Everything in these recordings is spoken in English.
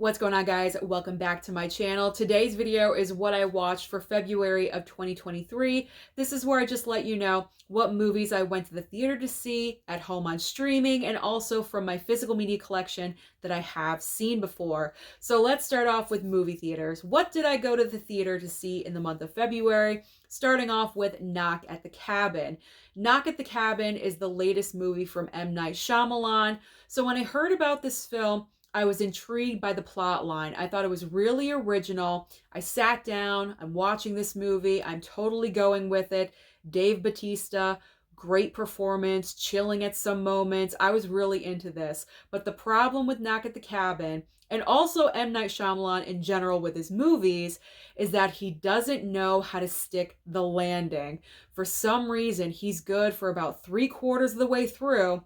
What's going on, guys? Welcome back to my channel. Today's video is what I watched for February of 2023. This is where I just let you know what movies I went to the theater to see, at home on streaming, and also from my physical media collection that I have seen before. So let's start off with movie theaters. What did I go to the theater to see in the month of February? Starting off with Knock at the Cabin. Knock at the Cabin is the latest movie from M. Night Shyamalan. So when I heard about this film, I was intrigued by the plot line. I thought it was really original. I sat down, I'm watching this movie, I'm totally going with it. Dave Bautista, great performance, chilling at some moments. I was really into this. But the problem with Knock at the Cabin, and also M. Night Shyamalan in general with his movies, is that he doesn't know how to stick the landing. For some reason, he's good for about 3/4 of the way through.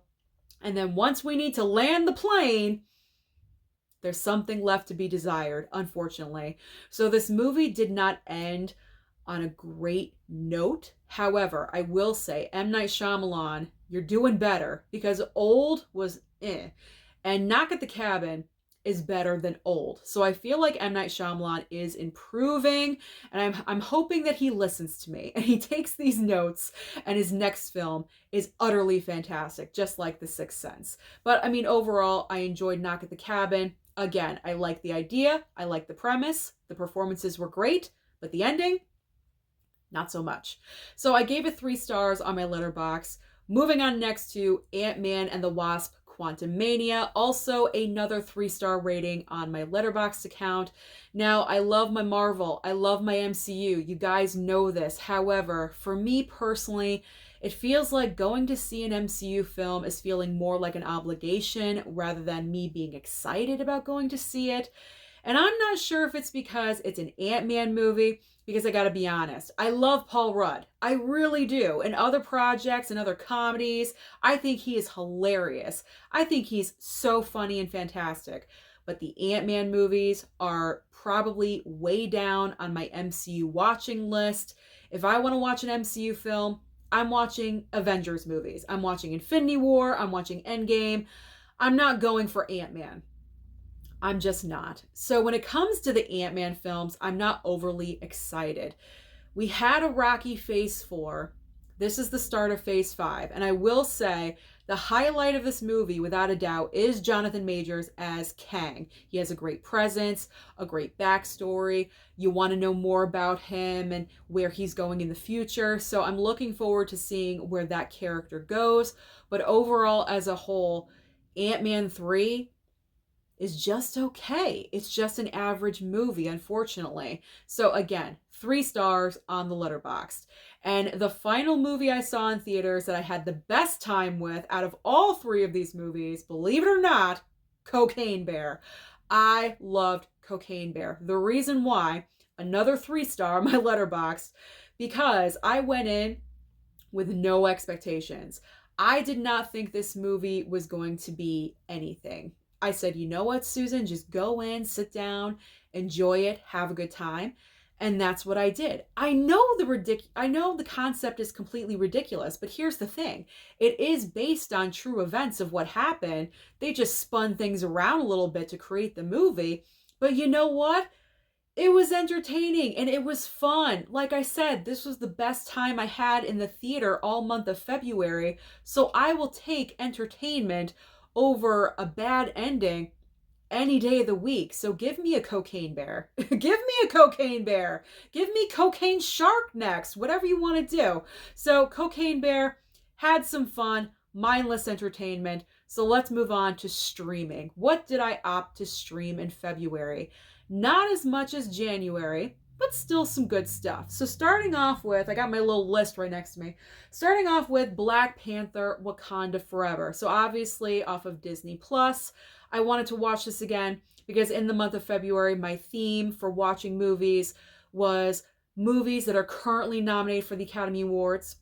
And then once we need to land the plane, there's something left to be desired, unfortunately. So this movie did not end on a great note. However, I will say, M. Night Shyamalan, you're doing better, because Old was and Knock at the Cabin is better than Old. So I feel like M. Night Shyamalan is improving, and I'm hoping that he listens to me and he takes these notes, and his next film is utterly fantastic, just like The Sixth Sense. But I mean, overall, I enjoyed Knock at the Cabin. Again, I like the idea, I like the premise, the performances were great, but the ending, not so much. So I gave it 3 stars on my Letterboxd. Moving on next to Ant-Man and the Wasp: Quantumania, also another 3-star rating on my Letterboxd account. Now, I love my Marvel, I love my MCU, you guys know this. However, for me personally, it feels like going to see an MCU film is feeling more like an obligation rather than me being excited about going to see it. And I'm not sure if it's because it's an Ant-Man movie, because I gotta be honest, I love Paul Rudd. I really do. In other projects and other comedies, I think he is hilarious. I think he's so funny and fantastic. But the Ant-Man movies are probably way down on my MCU watching list. If I want to watch an MCU film, I'm watching Avengers movies. I'm watching Infinity War. I'm watching Endgame. I'm not going for Ant-Man. I'm just not. So when it comes to the Ant-Man films, I'm not overly excited. We had a rocky Phase 4. This is the start of Phase 5. And I will say, the highlight of this movie, without a doubt, is Jonathan Majors as Kang. He has a great presence, a great backstory. You want to know more about him and where he's going in the future. So I'm looking forward to seeing where that character goes. But overall, as a whole, Ant-Man 3 is just okay. It's just an average movie, unfortunately. So again, 3 stars on the Letterboxd. And the final movie I saw in theaters that I had the best time with out of all 3 of these movies, believe it or not, Cocaine Bear. I loved Cocaine Bear. The reason why, another 3-star on my Letterboxd, because I went in with no expectations. I did not think this movie was going to be anything. I said, you know what, Susan, just go in, sit down, enjoy it, have a good time. And that's what I did. I know the concept is completely ridiculous, but here's the thing. It is based on true events of what happened. They just spun things around a little bit to create the movie. But you know what? It was entertaining and it was fun. Like I said, this was the best time I had in the theater all month of February. So I will take entertainment over a bad ending any day of the week. So give me a Cocaine Bear. Give me a Cocaine Bear. Give me Cocaine Shark next. Whatever you want to do. So Cocaine Bear had some fun, mindless entertainment. So let's move on to streaming. What did I opt to stream in February? Not as much as January, but still some good stuff. So starting off with, I got my little list right next to me. Starting off with Black Panther: Wakanda Forever. So obviously off of Disney Plus. I wanted to watch this again because in the month of February, my theme for watching movies was movies that are currently nominated for the Academy Awards,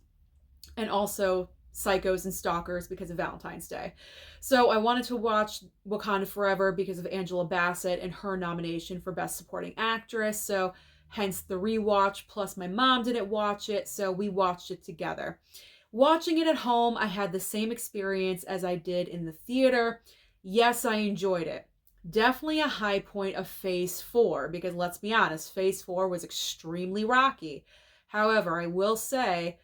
and also Psychos and Stalkers because of Valentine's Day. So I wanted to watch Wakanda Forever because of Angela Bassett and her nomination for Best Supporting Actress. So hence the rewatch, plus my mom didn't watch it, so we watched it together. Watching it at home, I had the same experience as I did in the theater. Yes, I enjoyed it. Definitely a high point of Phase 4, because let's be honest, Phase 4 was extremely rocky. However, I will say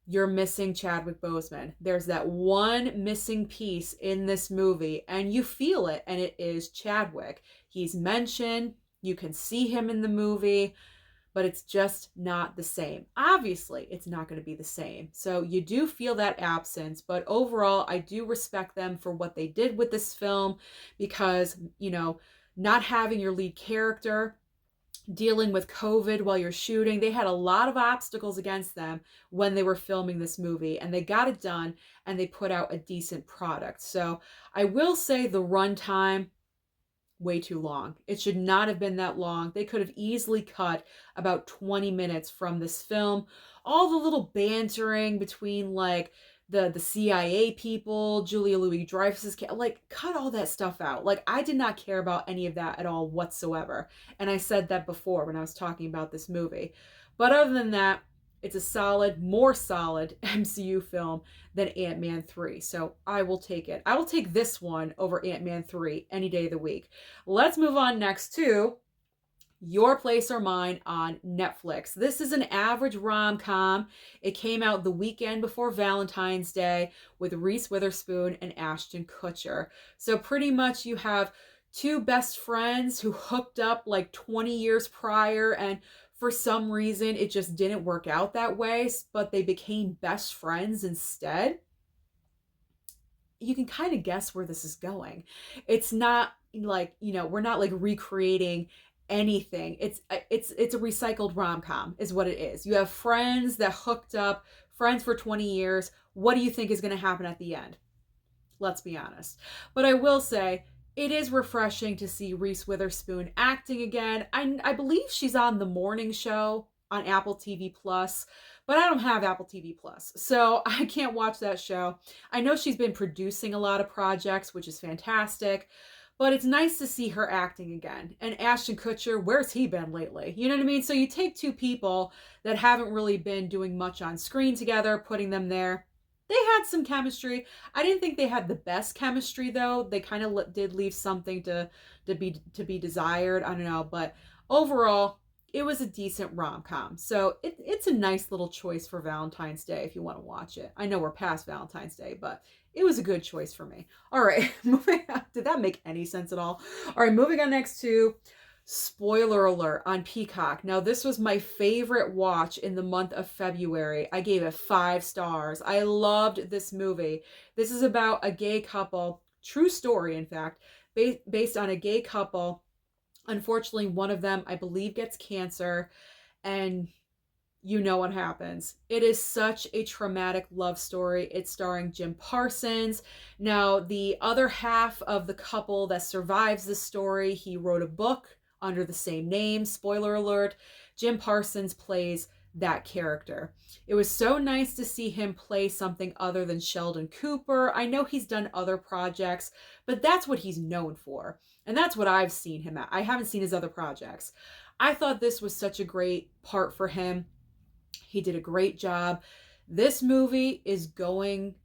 you're missing Chadwick Boseman. There's that one missing piece in this movie, and you feel it, and it is Chadwick. He's mentioned, you can see him in the movie, but it's just not the same. Obviously, it's not going to be the same. So you do feel that absence, but overall, I do respect them for what they did with this film, because, not having your lead character dealing with COVID while you're shooting, they had a lot of obstacles against them when they were filming this movie, and they got it done, and they put out a decent product. So I will say the runtime, way too long. It should not have been that long. They could have easily cut about 20 minutes from this film. All the little bantering between like the CIA people, Julia Louis-Dreyfus's, like, cut all that stuff out. Like, I did not care about any of that at all whatsoever. And I said that before when I was talking about this movie. But other than that, it's a solid, more solid MCU film than Ant-Man 3. So I will take it. I will take this one over Ant-Man 3 any day of the week. Let's move on next to Your Place or Mine on Netflix. This is an average rom-com. It came out the weekend before Valentine's Day with Reese Witherspoon and Ashton Kutcher. So pretty much you have two best friends who hooked up like 20 years prior, and for some reason it just didn't work out that way, but they became best friends instead. You can kind of guess where this is going. It's not like, we're not like recreating anything. It's a recycled rom-com is what it is. You have friends that hooked up, friends for 20 years. What do you think is going to happen at the end? Let's be honest. But I will say, it is refreshing to see Reese Witherspoon acting again. I believe she's on The Morning Show on Apple TV Plus, but I don't have Apple TV Plus, so I can't watch that show. I know she's been producing a lot of projects, which is fantastic, but it's nice to see her acting again. And Ashton Kutcher, where's he been lately? You know what I mean? So you take two people that haven't really been doing much on screen together, putting them there. They had some chemistry. I didn't think they had the best chemistry, though. They kind of did leave something to be desired. I don't know. But overall, it was a decent rom-com. So it's a nice little choice for Valentine's Day if you want to watch it. I know we're past Valentine's Day, but it was a good choice for me. All right. Moving on. Did that make any sense at all? All right. Moving on next to spoiler alert on Peacock. Now, this was my favorite watch in the month of February. I gave it 5 stars. I loved this movie. This is about a gay couple, true story, in fact, based on a gay couple. Unfortunately, one of them, I believe, gets cancer, and you know what happens. It is such a traumatic love story. It's starring Jim Parsons. Now, the other half of the couple that survives the story, he wrote a book under the same name. Spoiler alert, Jim Parsons plays that character. It was so nice to see him play something other than Sheldon Cooper. I know he's done other projects, but that's what he's known for. And that's what I've seen him at. I haven't seen his other projects. I thought this was such a great part for him. He did a great job. This movie is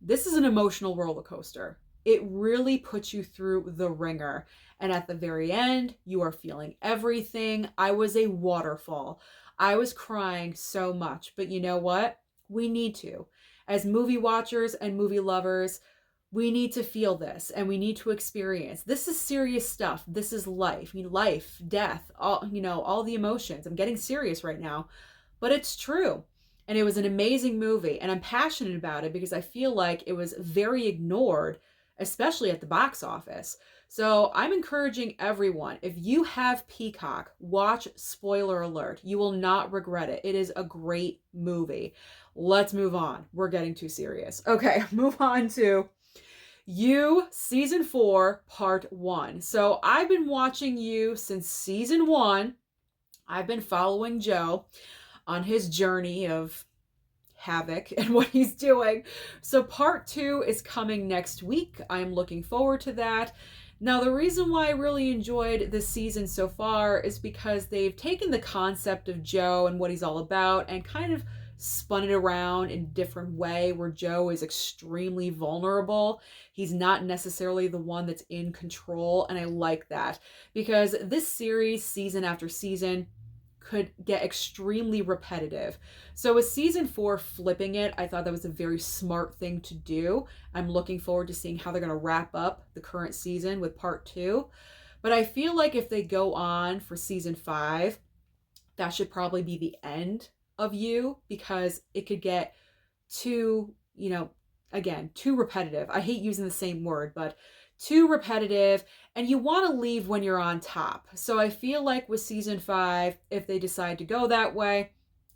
this is an emotional roller coaster. It really puts you through the ringer. And at the very end, you are feeling everything. I was a waterfall. I was crying so much. But you know what? We need to. As movie watchers and movie lovers, we need to feel this, and we need to experience. This is serious stuff. This is life. Life, death, all the emotions. I'm getting serious right now. But it's true. And it was an amazing movie. And I'm passionate about it because I feel like it was very ignored, especially at the box office. So I'm encouraging everyone, if you have Peacock, watch Spoiler Alert. You will not regret it. It is a great movie. Let's move on. We're getting too serious. Okay, move on to You Season 4, Part 1. So I've been watching You since Season 1. I've been following Joe on his journey of havoc and what he's doing. So Part 2 is coming next week. I'm looking forward to that. Now, the reason why I really enjoyed this season so far is because they've taken the concept of Joe and what he's all about and kind of spun it around in a different way where Joe is extremely vulnerable. He's not necessarily the one that's in control, and I like that because this series, season after season, could get extremely repetitive. So with season 4 flipping it, I thought that was a very smart thing to do. I'm looking forward to seeing how they're going to wrap up the current season with part 2. But I feel like if they go on for season 5, that should probably be the end of You, because it could get too, again, too repetitive. I hate using the same word, but too repetitive, and you want to leave when you're on top. So I feel like with season 5, if they decide to go that way,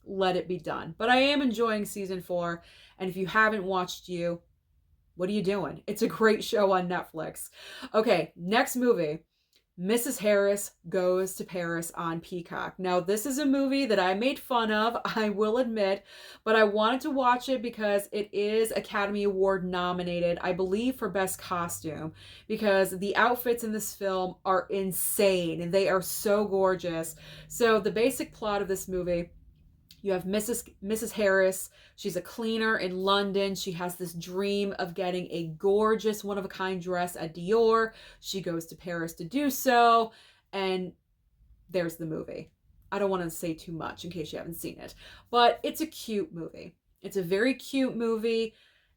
let it be done. But I am enjoying season 4, and if you haven't watched You, what are you doing? It's a great show on Netflix. Okay, next movie. Mrs. Harris Goes to Paris on Peacock. Now, this is a movie that I made fun of, I will admit, but I wanted to watch it because it is Academy Award nominated, I believe, for Best Costume, because the outfits in this film are insane and they are so gorgeous. So the basic plot of this movie: you have Mrs. Harris. She's a cleaner in London. She has this dream of getting a gorgeous, one-of-a-kind dress at Dior. She goes to Paris to do so, and there's the movie. I don't want to say too much in case you haven't seen it, but it's a cute movie. It's a very cute movie,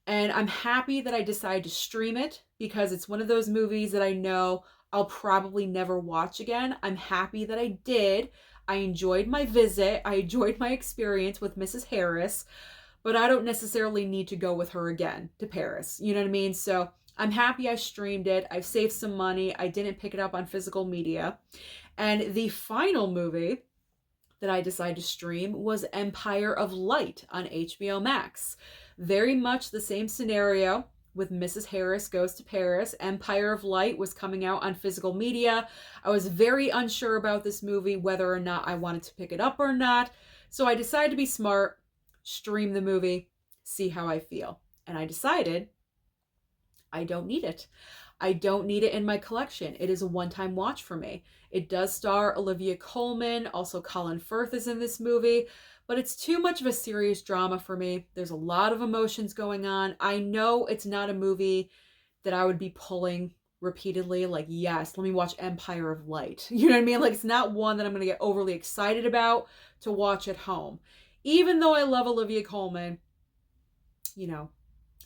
and I'm happy that I decided to stream it because it's one of those movies that I know I'll probably never watch again. I'm happy that I did. I enjoyed my visit. I enjoyed my experience with Mrs. Harris, but I don't necessarily need to go with her again to Paris. You know what I mean? So I'm happy I streamed it. I've saved some money. I didn't pick it up on physical media. And the final movie that I decided to stream was Empire of Light on HBO Max. Very much the same scenario with Mrs. Harris Goes to Paris. Empire of Light was coming out on physical media. I was very unsure about this movie, whether or not I wanted to pick it up or not. So I decided to be smart, stream the movie, see how I feel. And I decided I don't need it. I don't need it in my collection. It is a one-time watch for me. It does star Olivia Colman. Also, Colin Firth is in this movie. But it's too much of a serious drama for me. There's a lot of emotions going on. I know it's not a movie that I would be pulling repeatedly. Like, yes, let me watch Empire of Light. You know what I mean? Like, it's not one that I'm going to get overly excited about to watch at home. Even though I love Olivia Colman,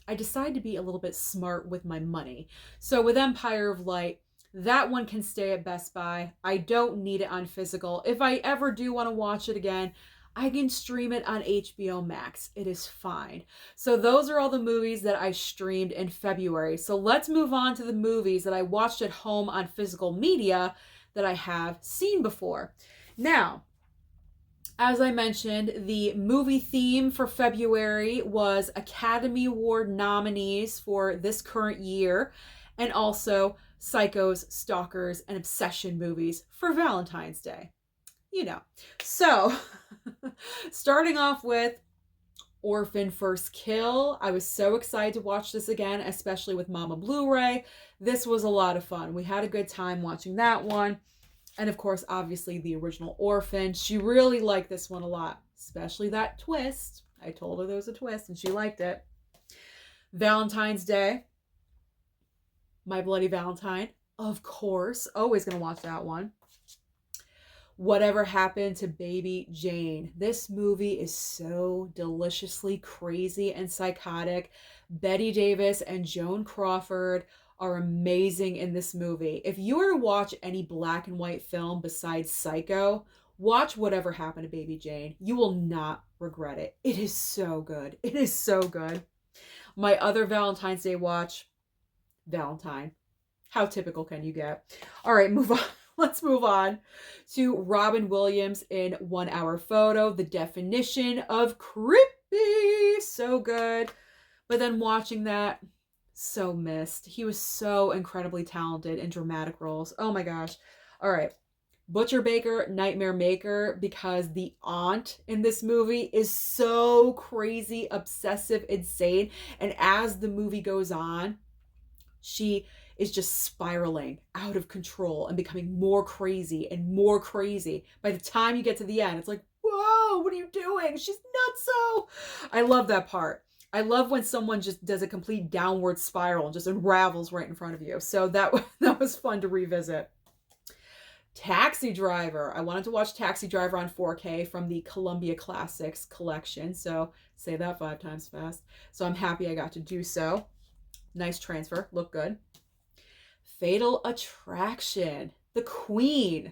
I decided to be a little bit smart with my money. So with Empire of Light, that one can stay at Best Buy. I don't need it on physical. If I ever do want to watch it again, I can stream it on HBO Max. It is fine. So those are all the movies that I streamed in February. So let's move on to the movies that I watched at home on physical media that I have seen before. Now, as I mentioned, the movie theme for February was Academy Award nominees for this current year, and also Psychos, Stalkers, and Obsession movies for Valentine's Day. So starting off with Orphan First Kill. I was so excited to watch this again, especially with Mama Blu-ray. This was a lot of fun. We had a good time watching that one. And of course, obviously the original Orphan. She really liked this one a lot, especially that twist. I told her there was a twist and she liked it. Valentine's Day. My Bloody Valentine. Of course. Always going to watch that one. Whatever Happened to Baby Jane. This movie is so deliciously crazy and psychotic. Bette Davis and Joan Crawford are amazing in this movie. If you were to watch any black and white film besides Psycho, watch Whatever Happened to Baby Jane. You will not regret it. It is so good. It is so good. My other Valentine's Day watch, Valentine. How typical can you get? All right, move on. Let's move on to Robin Williams in 1 Hour Photo. The definition of creepy. So good. But then watching that, so missed. He was so incredibly talented in dramatic roles. Oh my gosh. All right. Butcher Baker, Nightmare Maker, because the aunt in this movie is so crazy, obsessive, insane. And as the movie goes on, she is just spiraling out of control and becoming more crazy and more crazy. By the time you get to the end, it's like, whoa, what are you doing? She's nutso. I love that part. I love when someone just does a complete downward spiral and just unravels right in front of you. So that was fun to revisit. Taxi Driver. I wanted to watch Taxi Driver on 4K from the Columbia Classics collection. So say that 5 times fast. So I'm happy I got to do so. Nice transfer. Look good. Fatal Attraction. The queen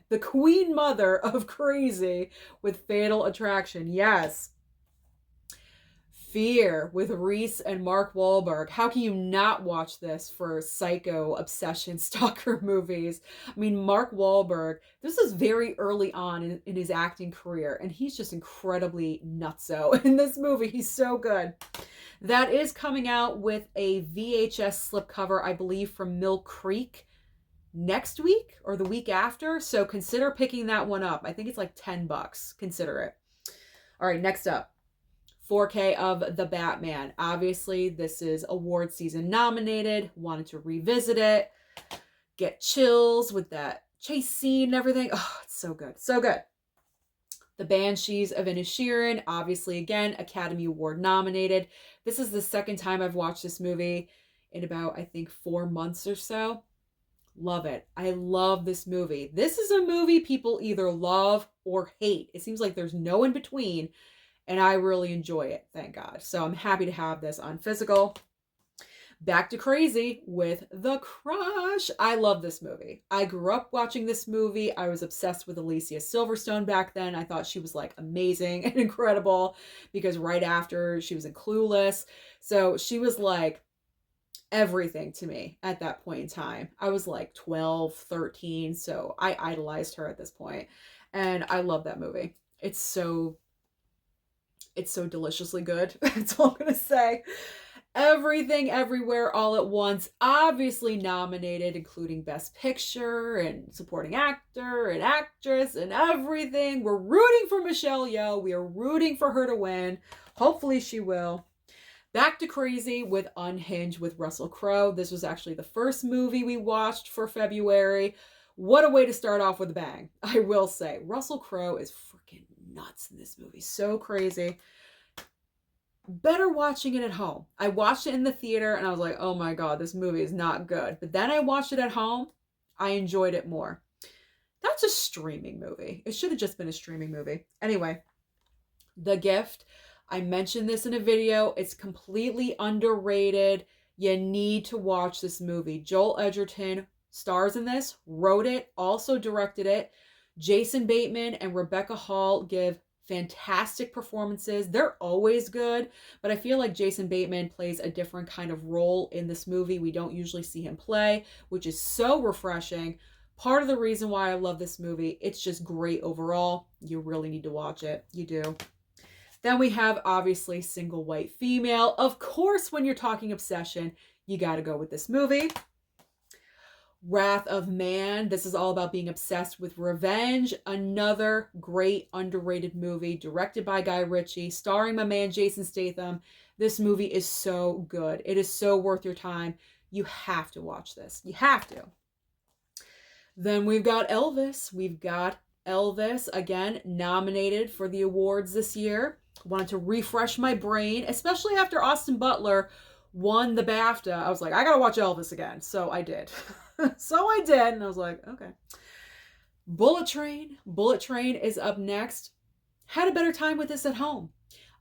mother of crazy with Fatal Attraction. Yes. Fear with Reese and Mark Wahlberg. How can you not watch this for psycho obsession stalker movies? I mean, Mark Wahlberg, this is very early on in his acting career, and he's just incredibly nutso in this movie. He's so good. That is coming out with a VHS slipcover, I believe, from Mill Creek next week or the week after. So consider picking that one up. I think it's like $10. Consider it. All right, next up. 4K of The Batman. Obviously, this is award season nominated. Wanted to revisit it. Get chills with that chase scene and everything. Oh, it's so good. So good. The Banshees of Inisherin. Obviously, again, Academy Award nominated. This is the second time I've watched this movie in about, I think, 4 months or so. Love it. I love this movie. This is a movie people either love or hate. It seems like there's no in between. And I really enjoy it, thank God. So I'm happy to have this on physical. Back to Crazy with The Crush. I love this movie. I grew up watching this movie. I was obsessed with Alicia Silverstone back then. I thought she was like amazing and incredible because right after she was in Clueless. So she was like everything to me at that point in time. I was like 12, 13. So I idolized her at this point. And I love that movie. It's so deliciously good. That's all I'm going to say. Everything, Everywhere, All at Once, obviously nominated, including Best Picture and Supporting Actor and Actress and everything. We're rooting for Michelle Yeoh. We are rooting for her to win. Hopefully she will. Back to Crazy with Unhinged with Russell Crowe. This was actually the first movie we watched for February. What a way to start off with a bang. I will say, Russell Crowe is freaking nuts in this movie. So crazy. Better watching it at home. I watched it in the theater and I was like, oh my God, this movie is not good. But then I watched it at home. I enjoyed it more. That's a streaming movie. It should have just been a streaming movie. Anyway, The Gift. I mentioned this in a video. It's completely underrated. You need to watch this movie. Joel Edgerton stars in this, wrote it, also directed it. Jason Bateman and Rebecca Hall give fantastic performances. They're always good, but I feel like Jason Bateman plays a different kind of role in this movie. We don't usually see him play, which is so refreshing. Part of the reason why I love this movie, it's just great overall. You really need to watch it. You do. Then we have, obviously, Single White Female. Of course, when you're talking obsession, you got to go with this movie. Wrath of Man. This is all about being obsessed with revenge. Another great underrated movie directed by Guy Ritchie, starring my man Jason Statham. This movie is so good. It is so worth your time. You have to watch this. You have to. Then we've got Elvis. We've got Elvis, again, nominated for the awards this year. Wanted to refresh my brain, especially after Austin Butler won the BAFTA. I was like, I gotta watch Elvis again. So I did. And I was like, okay. Bullet Train. Bullet Train is up next. Had a better time with this at home.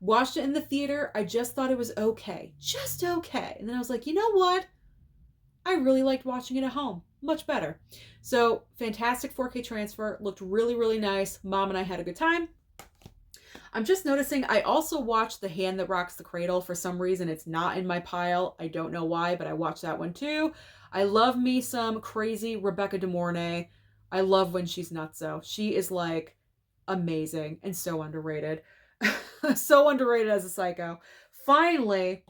Watched it in the theater. I just thought it was okay. Just okay. And then I was like, you know what? I really liked watching it at home. Much better. So, fantastic 4K transfer. Looked really, really nice. Mom and I had a good time. I'm just noticing I also watched The Hand That Rocks the Cradle. For some reason, it's not in my pile. I don't know why, but I watched that one too. I love me some crazy Rebecca De Mornay. I love when she's nutso. She is like amazing and so underrated. So underrated as a psycho. Finally,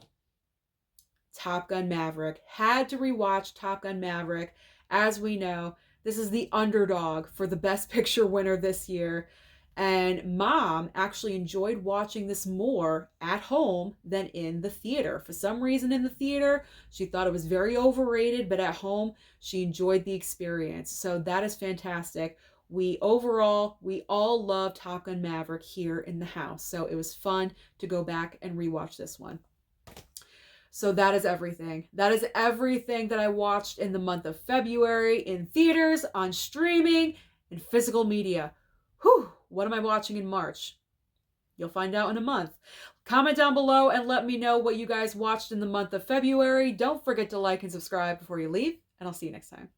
Top Gun Maverick. Had to rewatch Top Gun Maverick. As we know, this is the underdog for the Best Picture winner this year. And Mom actually enjoyed watching this more at home than in the theater. For some reason in the theater, she thought it was very overrated, but at home, she enjoyed the experience. So that is fantastic. we all love Top Gun Maverick here in the house. So it was fun to go back and rewatch this one. So that is everything. That is everything that I watched in the month of February in theaters, on streaming, and physical media. Whew, what am I watching in March? You'll find out in a month. Comment down below and let me know what you guys watched in the month of February. Don't forget to like and subscribe before you leave, and I'll see you next time.